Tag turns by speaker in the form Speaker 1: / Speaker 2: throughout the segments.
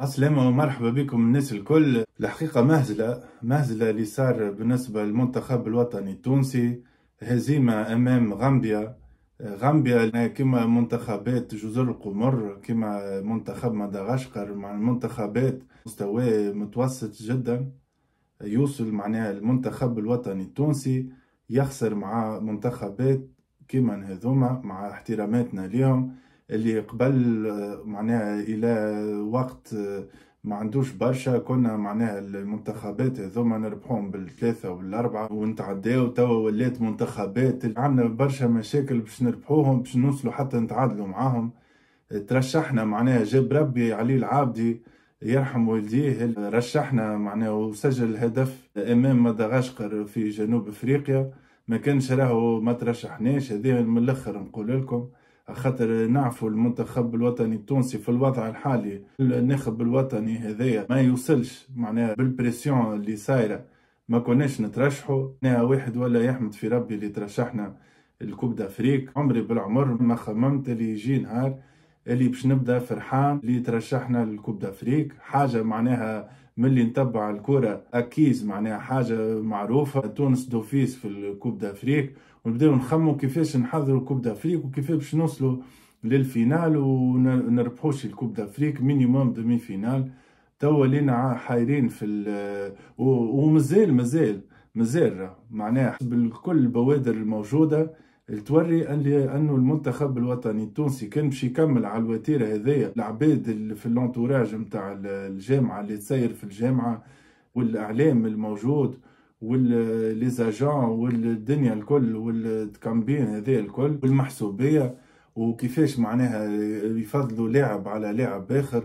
Speaker 1: عسلامة ومرحبا بكم الناس الكل. الحقيقة مهزلة اللي صار بالنسبة للمنتخب الوطني التونسي. هزيمة أمام غامبيا كما منتخبات جزر القمر، كما منتخب مدغشقر، مع المنتخبات مستوى متوسط جدا. يوصل معناها المنتخب الوطني التونسي يخسر مع منتخبات كما هذوما، مع احتراماتنا ليهم، اللي قبل معناها الى وقت ما عندوش برشا كنا معناها المنتخبات هذوما نربحوهم بالثلاثة والأربعة ونتعداو. توا ولات منتخبات عندنا برشا مشاكل باش نربحوهم، باش نوصلوا حتى نتعادلوا معاهم. ترشحنا معناها جاب ربي علي العابدي يرحم والديه، رشحنا معناها وسجل الهدف امام مدغشقر في جنوب افريقيا. ما كانش راهو ما ترشحناش، هذه من الاخر نقول لكم، خاطر نعرفوا المنتخب الوطني التونسي في الوضع الحالي الناخب الوطني هذايا ما يوصلش معناها بالبريسيون اللي صايره، ما كناش نترشحوا. انا واحد ولا يحمد في ربي اللي ترشحنا الكوب دافريك. عمري بالعمر ما خممت اللي يجي نهار اللي باش نبدا فرحان اللي ترشحنا للكوب دافريك. حاجه معناها من اللي نتبع الكره اكيز معناها حاجه معروفه، تونس دوفيس في الكوب دافريك، ونبداو نخمو كيفاش نحضروا الكوب دافريك وكيفاش باش نوصلوا للفينال ونربحوش الكوب دافريك مينيموم دومي فينال. توا لينا حايرين في ومازال معناها بالكل البوادر الموجوده توري انه المنتخب الوطني التونسي كان باش يكمل على الوتيره هذيا. العباد اللي في الانتوراج نتاع الجامعه اللي تسير في الجامعه والاعلام الموجود والليزاجون والدنيا الكل والكامبين هذه الكل والمحسوبيه، وكيفاش معناها يفضلوا لاعب على لاعب اخر،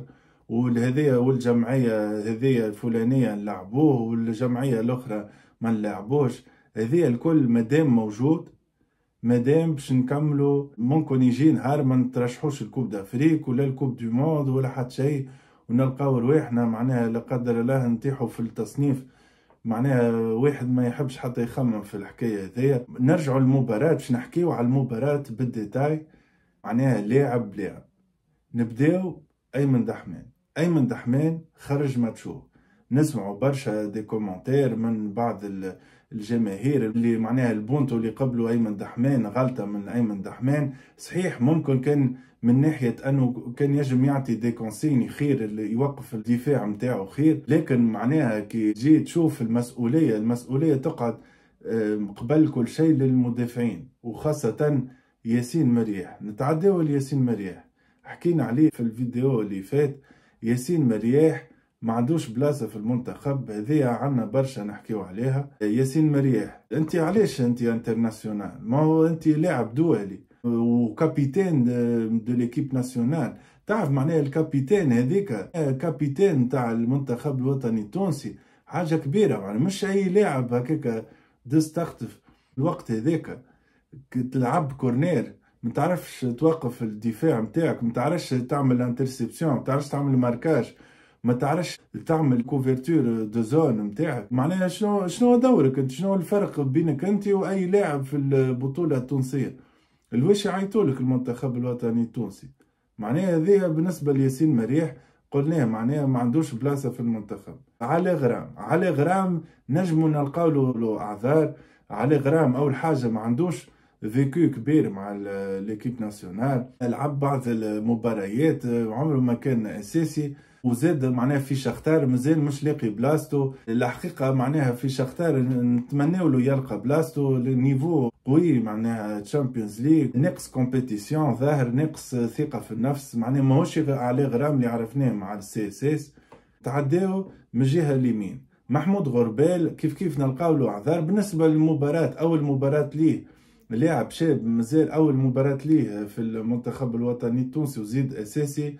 Speaker 1: والهذية والجمعيه هذية الفلانيه نلعبوه والجمعيه الاخرى ما نلعبوش. هذه الكل مادام موجود، مادام باش نكملوا ممكن يجي نهار ما نترشحوش الكوب دافريك ولا الكوب دو موند ولا حتى شيء، ونلقاو رواحنا معناها لا قدر الله نطيحوا في التصنيف. معناها واحد ما يحبش حتى يخمم في الحكايه هذيا. نرجعوا للمباراه باش نحكيو على المباراه بالديتاي، معناها لاعب لاعب. نبداو ايمن دحمان خرج ماتشو. نسمعوا برشا دي كومنتير من بعض الجماهير اللي معناها البونتو اللي قبلوا ايمن دحمان غلطه من ايمن دحمان. صحيح ممكن كان من ناحيه انه كان يجم يعطي دي كونسيني خير، اللي يوقف الدفاع نتاعو خير، لكن معناها كي تجي تشوف المسؤوليه تقعد قبل كل شيء للمدافعين، وخاصه ياسين مريح. نتعداو لياسين مريح، حكينا عليه في الفيديو اللي فات. ياسين مريح ما عندوش بلاصه في المنتخب، هذه عنا برشا نحكيو عليها. ياسين مريح انت علاش انت انترناسيونال؟ ما هو انت لاعب دولي وكابيتان دو ليكيب ناسيونال. تعرف معناها الكابيتان هذيك كابيتان تاع المنتخب الوطني التونسي، حاجه كبيره معناها، مش اي لاعب هكاك تختف الوقت هذاك. تلعب كورنير ما تعرفش توقف الدفاع نتاعك، ما تعرفش تعمل انترسبسيون، ما تعرفش تعمل ماركاج، ما تعرفش تعمل كوفرتور دو زون نتاعك. معناها شنو دورك انت؟ شنو الفرق بينك انت واي لاعب في البطوله التونسيه؟ الواش يعيطولك المنتخب الوطني التونسي؟ معناها هذه بالنسبه لياسين مريح قلناه معناها ما عندوش بلاصه في المنتخب. علي غرام نجمو نلقاو له اعذار. علي غرام اول حاجه ما عندوش فيكو كبير مع ليكيب ناسيونال، لعب بعض المباريات عمره ما كان اساسي، وزاد معناها في شختار مازال مش لاقي بلاصتو. الحقيقه معناها في شختار نتمناو له يلقى بلاصتو. النيفو قوي معناها تشامبيونز ليغ، نقص كومبيتيسيون ظاهر، نقص ثقه في النفس، معناها ماهوش عليه غرام اللي عرفناه مع السي اس اس. تعداو من الجهه اليمين محمود غربال كيف نلقاو له اعذار بالنسبه للمباراه. اول مباراه ليه لاعب شاب مازال، اول مباراه ليه في المنتخب الوطني التونسي وزيد اساسي،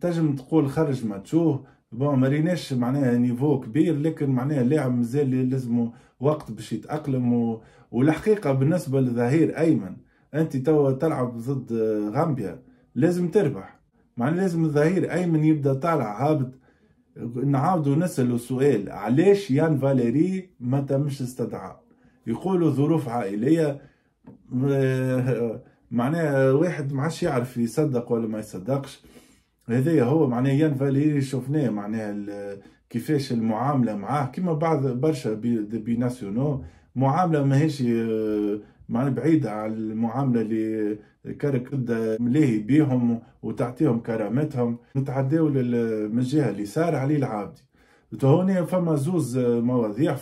Speaker 1: تنجم تقول خرج ماتشوه. بون ما ريناش معناها نيفو كبير، لكن معناها لاعب مازال لازمه وقت باش يتاقلم. والحقيقه بالنسبه لظهير ايمن، انت توا تلعب ضد غامبيا لازم تربح، معناها لازم الظهير ايمن يبدا طالع هابط. نعاودوا نسألوا سؤال، علاش يان فاليري ما تمش استدعاء؟ يقولوا ظروف عائلية. معناها واحد ما عادش يعرف يصدق ولا ما يصدقش. هذايا هو معناه يان فاليري شفناه معناها كيفاش المعاملة معاه كيما بعض برشا بيناسيونو، معاملة ماهيش معناها بعيدة على المعاملة اللي كارك تبدا ملاهي بيهم وتعطيهم كرامتهم. نتعداو من الجهة اللي صار عليه العابدي. هوني فما زوز مواضيع،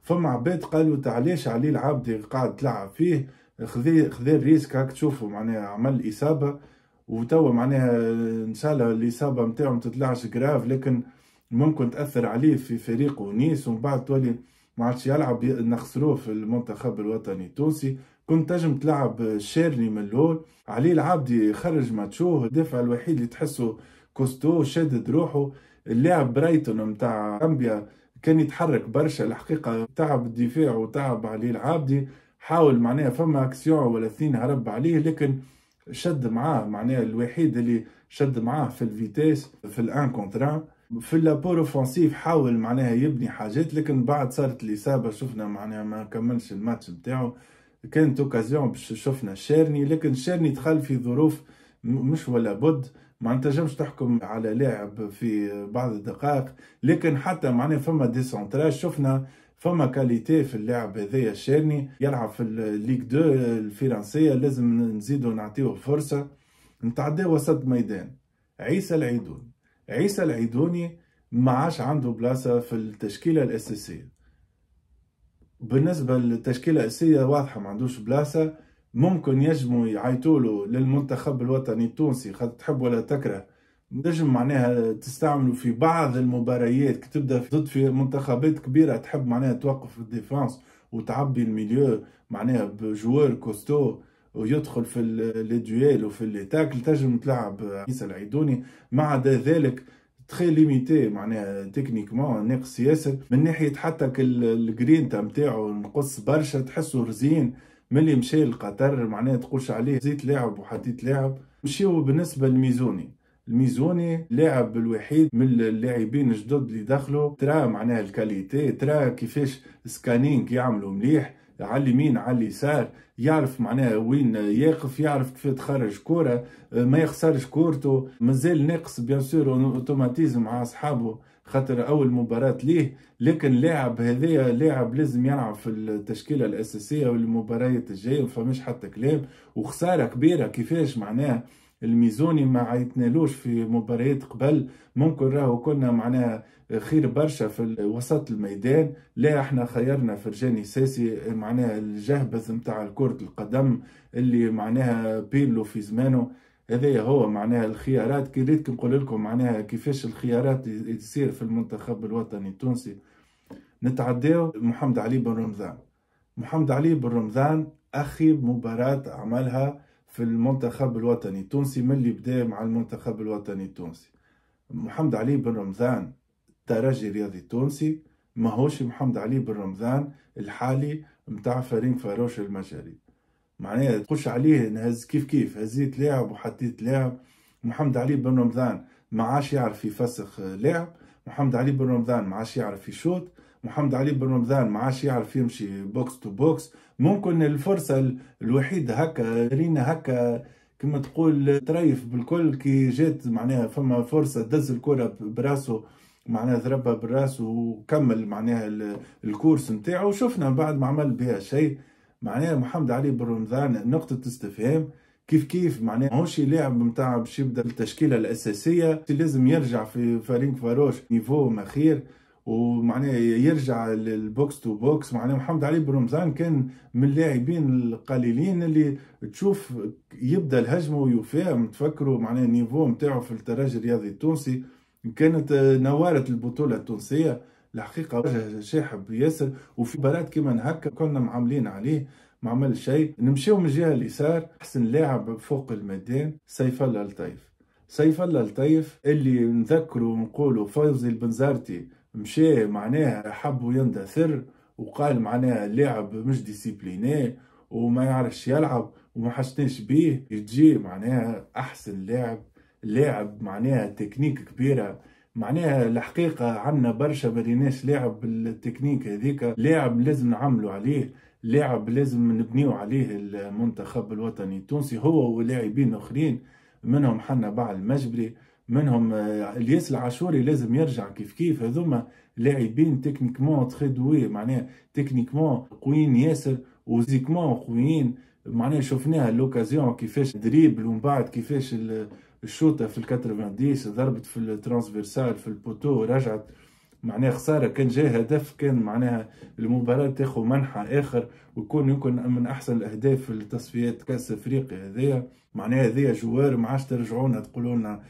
Speaker 1: فما عباد قالوا تعليش عليه العابدي قاعد تلعب فيه، خذا الريسك هاك تشوفوا معناها عمل إصابة، وتوا معناها ان شاء الله الاصابه نتاعو ما تطلعش جراف، لكن ممكن تاثر عليه في فريق ونيس، ومن بعد تولي ما عادش يلعب نخسروه في المنتخب الوطني التونسي. كنت تنجم تلعب شيرني من الاول، علي العابدي خرج ماتشوه، الدافع الوحيد اللي تحسه كوستو شدد روحه. اللاعب برايتون نتاع غامبيا كان يتحرك برشا الحقيقه، تعب الدفاع وتعب علي العابدي، حاول معناها فما اكسيون ولا اثنين هرب عليه، لكن شد معاه معناها الوحيد اللي شد معاه في الفيتيس في الان كونترا. في اللابور اوفنسيف حاول معناها يبني حاجات، لكن بعد صارت الاصابه شفنا معناها ما كملش الماتش بتاعه. كانت اوكازيون باش شفنا شيرني، لكن شيرني دخل في ظروف مش ولا بد، ما نجمش تحكم على لاعب في بعض الدقائق. لكن حتى معناها فما ديسونتراج، شفنا فما كاليتي في اللاعب هذايا الشيرني، يلعب في الليغ 2 الفرنسيه، لازم نزيدو نعطيوه فرصه. نتعداو وسط ميدان عيسى العيدوني. عيسى العيدوني ما عادش عنده بلاصه في التشكيله الاساسيه. بالنسبه للتشكيله الاساسيه واضحه ما عندوش بلاصه. ممكن يجموا يعيطوا للمنتخب الوطني التونسي، خاطر تحب ولا تكره نجم معناها تستعملوا في بعض المباريات كي تبدا ضد في منتخبات كبيره، تحب معناها توقف الديفانس وتعبي الميليو معناها بجوار كوستو ويدخل في لي دويل وفي لي تاكل، تنجم تلعب عيسى العيدوني. ما عدا ذلك تخي ليميتي معناها تكنيكمون ناقص ياسر، من ناحيه حتى الجرينتا نتاعو نقص برشا، تحسه رزين ملي مشى لقطر معناها تقولش عليه زيت لاعب وحطيت لاعب. مشيو بالنسبه لميزوني، الميزوني لاعب الوحيد من اللاعبين الجدد اللي دخلوا، ترى معناها الكاليتي، ترى كيفاش سكانينج يعملوا مليح على اليمين على اليسار، يعرف معناها وين يقف، يعرف كيف تخرج كرة، ما يخسرش كورته. مازال ناقص بيان سور اوتوماتيزم مع اصحابه خاطر اول مباراة ليه، لكن لاعب هذايا لاعب لازم يلعب في التشكيلة الاساسية والمباريات الجاية، ما فماش حتى كلام. وخسارة كبيرة كيفاش معناها الميزوني ما عيطنالوش في مباريات قبل، ممكن راهو كنا معناها خير برشا في وسط الميدان. لا احنا خيرنا فرجاني ساسي معناها الجهبذ نتاع كرة القدم اللي معناها بيرلو في زمانه. هذايا هو معناها الخيارات، كي ريت نقول لكم معناها كيفاش الخيارات تصير في المنتخب الوطني التونسي. نتعداو محمد علي بن رمضان. محمد علي بن رمضان اخي مباراة عملها في المنتخب الوطني التونسي من اللي بدا مع المنتخب الوطني التونسي. محمد علي بن رمضان ترجي رياضي تونسي، ما هوش محمد علي بن رمضان الحالي متاع فريق فاروش المجري. معناها تخش عليه نهز كيف هزيت لاعب وحطيت لاعب. محمد علي بن رمضان ما عادش يعرف يفسخ لاعب، محمد علي بن رمضان ما عادش يعرف يشوط، محمد علي بن رمضان ما عادش يعرف يمشي بوكس تو بوكس. ممكن الفرصة الوحيدة هكا رينا هكا كما تقول تريف بالكل كي جات معناها فما فرصة دز الكرة براسه معناها ضربها بالراس وكمل معناها الكورس نتاعو، وشفنا بعد ما عمل بها شيء. معناها محمد علي بن رمضان نقطة استفهام، كيف معناها ماهوش لاعب متاع باش يبدا التشكيلة الأساسية، لازم يرجع في فريق فاروش نيفو مخير ومعناها يرجع للبوكس تو بوكس. معناها محمد علي بن رمضان كان من اللاعبين القليلين اللي تشوف يبدا الهجمة ويفهم، تفكروا معناها النيفو نتاعو في الترجي الرياضي التونسي كانت نوارة البطولة التونسية الحقيقة، شاحب ياسر. وفي مباراة كيما هكا كنا معاملين عليه ما عمل شيء. نمشيو من الجهة اليسار، أحسن لاعب فوق الميدان سيف الله لطيف. سيف الله لطيف اللي نذكروا ونقولوا فوزي البنزرتي مشى معناها حب يندثر وقال معناها اللاعب مش ديسيبليني وما يعرفش يلعب وما حشناش بيه، يجي معناها أحسن لاعب معناها تكنيك كبيرة. معناها الحقيقة عنا برشا مريناش لاعب بالتكنيك هذيك، لاعب لازم نعملوا عليه، لاعب لازم نبنيو عليه المنتخب الوطني التونسي هو ولاعبين اخرين منهم حنا باع المجبري. منهم الياس العاشوري لازم يرجع كيف كيف. هذوما لاعبين تكنيكمون تخي دوي، معناها تكنيكمون قويين ياسر وفيزيكمون قويين. معناها شفناها لوكازيون كيفاش دريبل ومن بعد كيفاش الشوطه في ال90 ضربت في الترانسفيرسال في البوتو رجعت. معناها خساره كان جاي هدف، كان معناها المباراه تاخذ منحى اخر ويكون يمكن من احسن الاهداف في التصفيات كاس افريقيا هذيا. معناها هذيا جوار ما عادش ترجعونا تقولوا لنا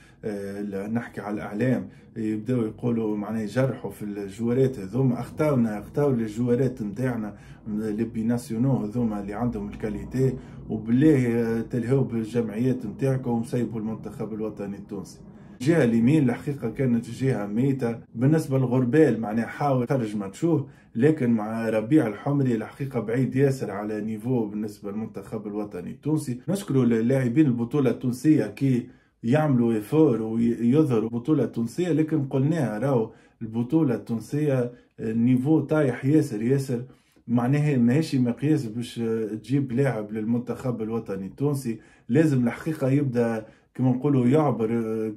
Speaker 1: نحكي على الاعلام يبداو يقولوا معناها يجرحوا في الجوارات هذوما. اخطاو للجوارات نتاعنا لي بيناسيونو هذوما اللي عندهم الكاليتي، وبالله تلهوا بالجمعيات نتاعكم وسيبوا المنتخب الوطني التونسي. الجهه اليمين الحقيقه كانت جهه ميته بالنسبه للغربال، معناها حاول خرج ماتشوه، لكن مع ربيع الحمري الحقيقه بعيد ياسر على نيفو بالنسبه للمنتخب الوطني التونسي. نشكروا اللاعبين البطوله التونسيه كي يعملوا ايفور ويظهروا بطوله تونسيه، لكن قلناها راهو البطوله التونسيه النيفو طايح ياسر ياسر. معناها ماهيش مقياس باش تجيب لاعب للمنتخب الوطني التونسي. لازم الحقيقه يبدا كما نقولوا يعبر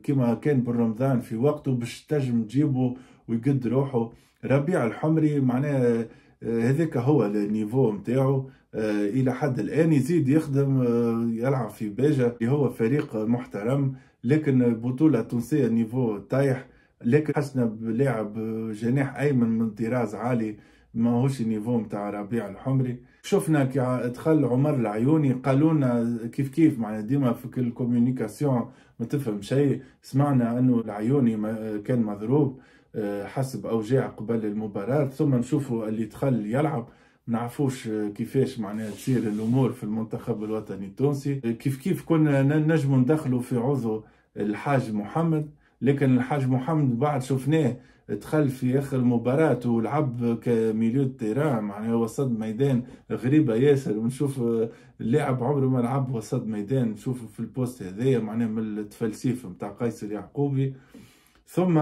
Speaker 1: كما كان بالرمضان في وقته باش تنجم تجيبه ويقد روحه. ربيع الحمري معناه هذاك هو النيفو نتاعو الى حد الان. يزيد يخدم يلعب في باجة اللي هو فريق محترم، لكن البطولة التونسية نيفو طايح. لكن حسنا بلاعب جناح ايمن من طراز عالي ماهوش النيفو نتاع ربيع الحمري. شفنا كي دخل عمر العيوني قالوا لنا كيف كيف معناها ديما في الكوميونيكاسيون ما تفهم شيء. سمعنا انه العيوني كان مضروب حسب اوجاع قبل المباراة، ثم نشوفوا اللي دخل يلعب. نعرفوش كيفاش معناها تصير الامور في المنتخب الوطني التونسي. كيف كيف كنا نجموا ندخلوا في عضو الحاج محمد، لكن الحاج محمد بعد شفناه دخل في اخر المباراة ولعب كميليو تيران معناها وسط ميدان غريبة ياسر. ونشوف اللاعب عمره ما لعب وسط ميدان نشوفه في البوست هذايا معناها من التفلسيف نتاع قيس يعقوبي. ثم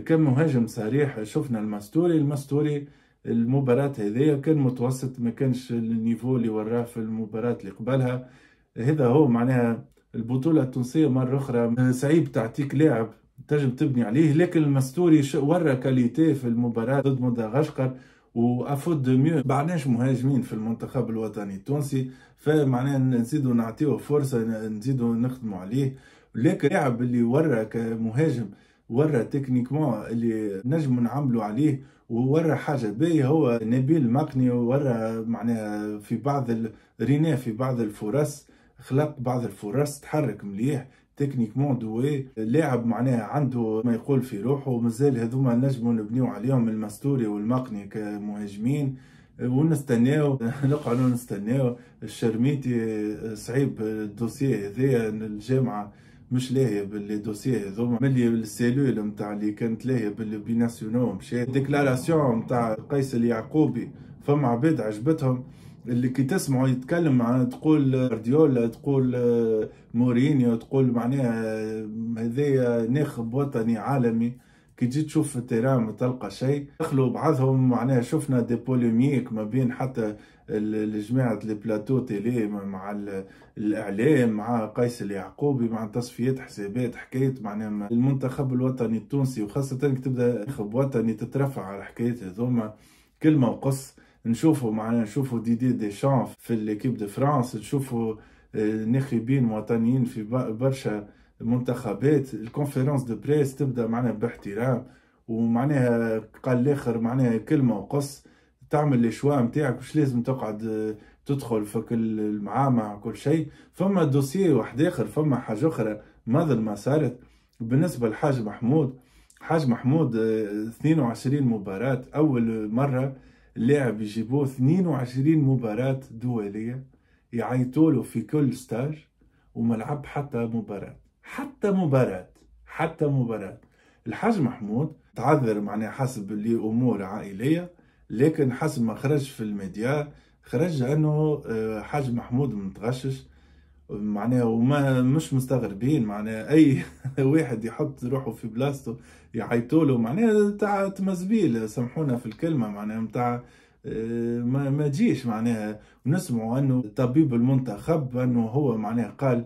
Speaker 1: كان مهاجم صريح شفنا المستوري المباراة هذيا كان متوسط، ما كانش النيفو اللي وراه في المباراة اللي قبلها. هذا هو معناها البطولة التونسية مرة أخرى صعيب تعطيك لاعب تنجم تبني عليه، لكن المستوري ورا كاليتي في المباراة ضد مدغشقر وافود دو ميو. معناش مهاجمين في المنتخب الوطني التونسي، فمعناها نزيدوا نعطيه فرصة نزيدوا نخدموا عليه. لكن اللاعب اللي ورا كمهاجم ورا تكنيكمون اللي نجم نعملوا عليه وورا حاجة باهية هو نبيل المقني. ورا معناها في بعض ريناه في بعض الفرص، خلق بعض الفرص، تحرك مليح تكنيكمون دوي. لاعب معناها عنده ما يقول في روحه. مازال هذوما نجموا نبنيو عليهم المستوري والمقني كمهاجمين ونستناو نقعدوا نستناو. الشرميتي صعيب الدوسيه هذايا، الجامعه مش لاهيه بالدوسيه هذوما ملي السيلول نتاع اللي كانت لاهيه بالبيناسيونو مشى ديكلاراسيون نتاع قيس اليعقوبي. فما عباد عجبتهم اللي كي تسمعوا يتكلم عن تقول جوارديولا تقول مورينيو تقول معناها هذايا ناخب وطني عالمي. كي تجي تشوف في التيران ما تلقى شيء. دخلوا بعضهم معناها شفنا دي بوليميك ما بين حتى الجماعة لي بلاتو تيلي مع الاعلام مع قيس اليعقوبي مع تصفيات حسابات حكاية معناها المنتخب الوطني التونسي، وخاصة كي تبدا ناخب وطني تترفع على حكايات هذوما كلمة وقص. نشوفوا معنا نشوفوا ديدي ديشان في ليكيب دو فرانس، نشوفوا ناخبين وطنيين في برشا منتخبات. الكونفيرونس دو بريس تبدا معنا باحترام، ومعناها قال الاخر معناها كلمه وقص تعمل الشوا نتاعك، مش لازم تقعد تدخل في كل المعامع كل شيء. فما دوسيه واحد اخر، فما حاجه اخرى ما صارت بالنسبه لحاج محمود. حاج محمود 22 مباراه، اول مره اللاعب يجيبوه 22 مباراة دولية يعيطوله في كل ستاج وما لعب حتى مباراة. الحاج محمود تعذر معناها حسب اللي أمور عائلية، لكن حسب ما خرج في الميديا خرج أنه حاج محمود متغشش معناها. وما مش مستغربين معناها اي واحد يحط روحه في بلاصته يعيطوله معناها تاع تمزبيل، سامحونا في الكلمه معناها متاع ما تجيش معناها. ونسمعوا انه طبيب المنتخب انه هو معناها قال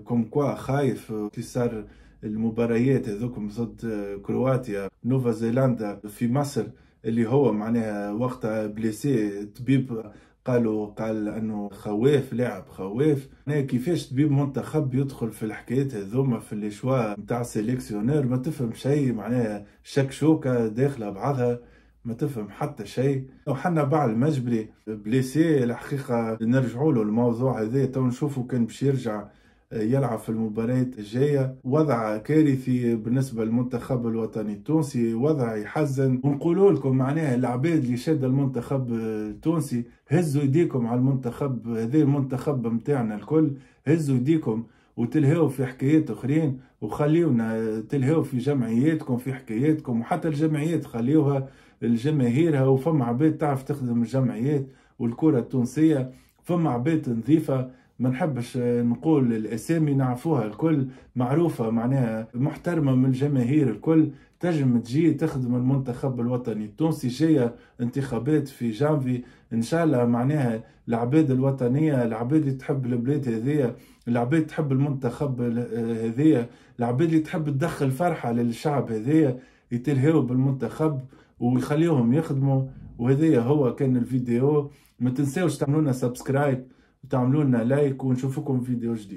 Speaker 1: كوم كوا خايف كي صار المباريات هذوكم ضد كرواتيا نوفا زيلندا في مصر، اللي هو معناها وقتها بليسي طبيب قال انه خواف، لاعب خواف. كيفاش طبيب منتخب يدخل في الحكايات هذوما في الاشواء نتاع سيليكسيونير؟ ما تفهم شيء، معناها شكشوكه داخله بعضها، ما تفهم حتى شيء. وحنا بعد المجبري بليسي الحقيقه نرجعوا له الموضوع هذا، تو نشوفوا كان باش يرجع يلعب في المباريات الجاية. وضع كارثي بالنسبة للمنتخب الوطني التونسي، وضع يحزن. ونقولوا لكم معناها العباد اللي شاد المنتخب التونسي، هزوا يديكم على المنتخب هذا، المنتخب متاعنا الكل، هزوا يديكم وتلهوا في حكايات اخرين، وخليونا تلهوا في جمعياتكم في حكاياتكم. وحتى الجمعيات خليوها الجماهيرها، وفما عباد تعرف تخدم الجمعيات والكرة التونسية، فما عباد نظيفة. ما نحبش نقول الاسامي، نعرفوها الكل، معروفه معناها محترمه من الجماهير الكل، تجم تجي تخدم المنتخب الوطني التونسي. جايه انتخابات في جانفي ان شاء الله، معناها العباد الوطنيه، العباد اللي تحب البلاد هذيا، العباد تحب المنتخب هذيا، العباد اللي تحب تدخل فرحه للشعب هذيا، يتلهوا بالمنتخب ويخليهم يخدموا. وهذايا هو كان الفيديو. ما تنساوش تعملونا سبسكرايب وتعملوا لنا لايك، ونشوفكم في فيديو جديد.